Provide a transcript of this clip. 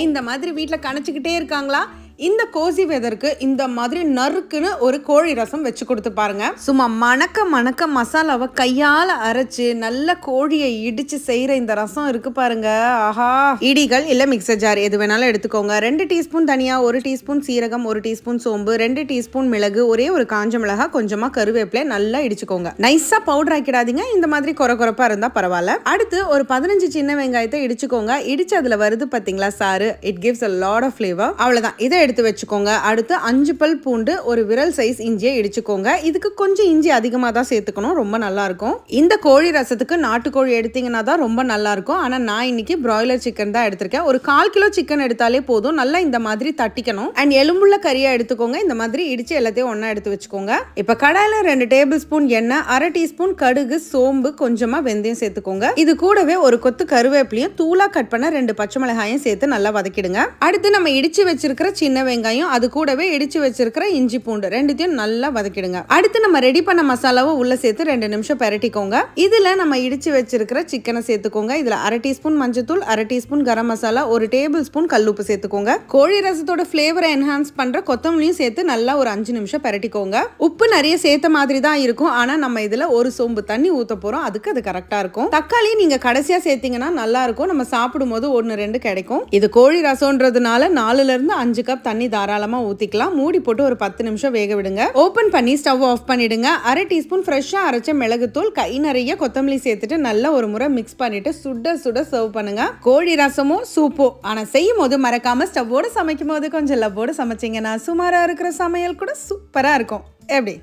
இந்த மாதிரி வீட்ல கணச்சிக்கிட்டே இருக்காங்களா? இந்த கோசி வெதருக்கு இந்த மாதிரி நறுக்குன்னு ஒரு கோழி ரசம் வச்சு கொடுத்து பாருங்க. சும்மா மணக்க மசாலாவை கையால அரைச்சு நல்ல கோழியை இடிச்சு செய்யற இந்த ரசம் இருக்கு பாருங்க. ஆஹா! இடிகள் இல்ல மிக்சர் ஜார் எது வேணாலும் எடுத்துக்கோங்க. 2 டீஸ்பூன் தனியா, 1 டீஸ்பூன் சீரகம், 1 டீஸ்பூன் சோம்பு, 2 டீஸ்பூன் மிளகு, ஒரே ஒரு காஞ்ச மிளகா, கொஞ்சமா கருவேப்பிலை நல்லா இடிச்சுக்கோங்க. நைஸா பவுடர் ஆக்கிடாதீங்க. இந்த மாதிரி கொரகொரப்பா இருந்தா பரவாயில்ல. அடுத்து ஒரு 15 சின்ன வெங்காயத்தை இடிச்சுக்கோங்க. இடிச்சு அதுல வருது பாத்தீங்களா சாறு, it gives a lot of flavor. அவ்வளவுதான், இதை எடுத்து வச்சுக்கோங்க. அடுத்து 5 பல் பூண்டு, ஒரு விரல் சைஸ் இஞ்சியை இடிச்சுக்கோங்க. இதுக்கு கொஞ்சம் இஞ்சி அதிகமா தான் சேர்த்துக்கணும், ரொம்ப நல்லா இருக்கும். இந்த கோழி ரசத்துக்கு நாட்டுக்கோழி எடுத்தீங்கன்னா தான் ரொம்ப நல்லா இருக்கும். ஆனா நான் இன்னைக்கு பிராய்லர் சிக்கன் தான் எடுத்திருக்கேன். ஒரு 1/4 கிலோ சிக்கன் எடுத்தாலே போதும். நல்லா இந்த மாதிரி தட்டிக்கணும். அண்ட் எலும்புள்ள கறியா எடுத்துக்கோங்க. இந்த மாதிரி இடிச்சு எல்லாத்தையும் ஒண்ணா எடுத்து வச்சுக்கோங்க. இப்ப கடாயில 2 டேபிள் ஸ்பூன் எண்ணெய், 1/2 டீஸ்பூன் கடுகு, சோம்பு, கொஞ்சமா வெந்தயம் சேர்த்துக்கோங்க. இது கூடவே ஒரு கொத்து கருவேப்பிலையும் தூளா கட் பண்ண 2 பச்சை மிளகாயும் சேர்த்து நல்லா வதக்கிடுங்க. அடுத்து நம்ம இடிச்சு வச்சிருக்கிற சின்ன வெங்காயம், அது கூடவே இடிச்சு வச்சிருக்கிற இஞ்சி பூண்டு ரெண்டுத்தையும் நல்லா வதக்கிடுங்க. அடுத்து நம்ம ரெடி பண்ண மசாலாவை உள்ள சேர்த்து 2 நிமிஷம் பரட்டிக்கோங்க. இதுல நம்ம இடிச்சு வச்சிருக்கிற சிக்கனை சேர்த்துக்கோங்க. இதுல 1/2 டீஸ்பூன் மஞ்சத்தூள், 1/2 teaspoon garam masala, 1 table spoon கல்லுப்பு சேர்த்துக்கோங்க. கோழி ரசத்தோட ஃபிளேவரை என்ஹான்ஸ் பண்ற கொத்தமல்லியும் சேர்த்து நல்லா ஒரு 5 நிமிஷம் பரட்டிக்கோங்க. உப்பு நிறைய சேர்த்த மாதிரி தான் இருக்கும். ஆனா நம்ம இதுல ஒரு சொம்பு தண்ணி ஊத்த போறோம். அதுக்கு அது கரெக்டா இருக்கும். தக்காளி நீங்க கடைசியா சேர்த்தீங்கன்னா நல்லா இருக்கும். நம்ம சாப்பிடும் போது 1-2 கிடைக்கும். இது கோழி ரசம்ன்றதுனால 4ல இருந்து 5 கப் தண்ணி தாராளமா ஊத்திக்கலாம். மூடி போட்டு ஒரு 10 நிமிஷம் வேக விடுங்க. ஓபன் பண்ணி ஸ்டவ் ஆஃப் பண்ணிடுங்க. 1/2 டீஸ்பூன் ஃப்ரெஷ்ஷா அரைச்ச மிளகுத்தூள், கை நிறைய கொத்தமல்லி சேர்த்துட்டு நல்லா ஒரு முறை மிக்ஸ் பண்ணிட்டு சுட சுட சர்வ் பண்ணுங்க. கோழி ரசமோ சூப்போ, ஆனா செய்யும் போது மறக்காம ஸ்டவ்வோட சமைக்கும் போது கொஞ்சம் லவ்வோட சமைச்சீங்கன்னா சுமாரா இருக்கிற சமையல் கூட சூப்பரா இருக்கும். எப்படி?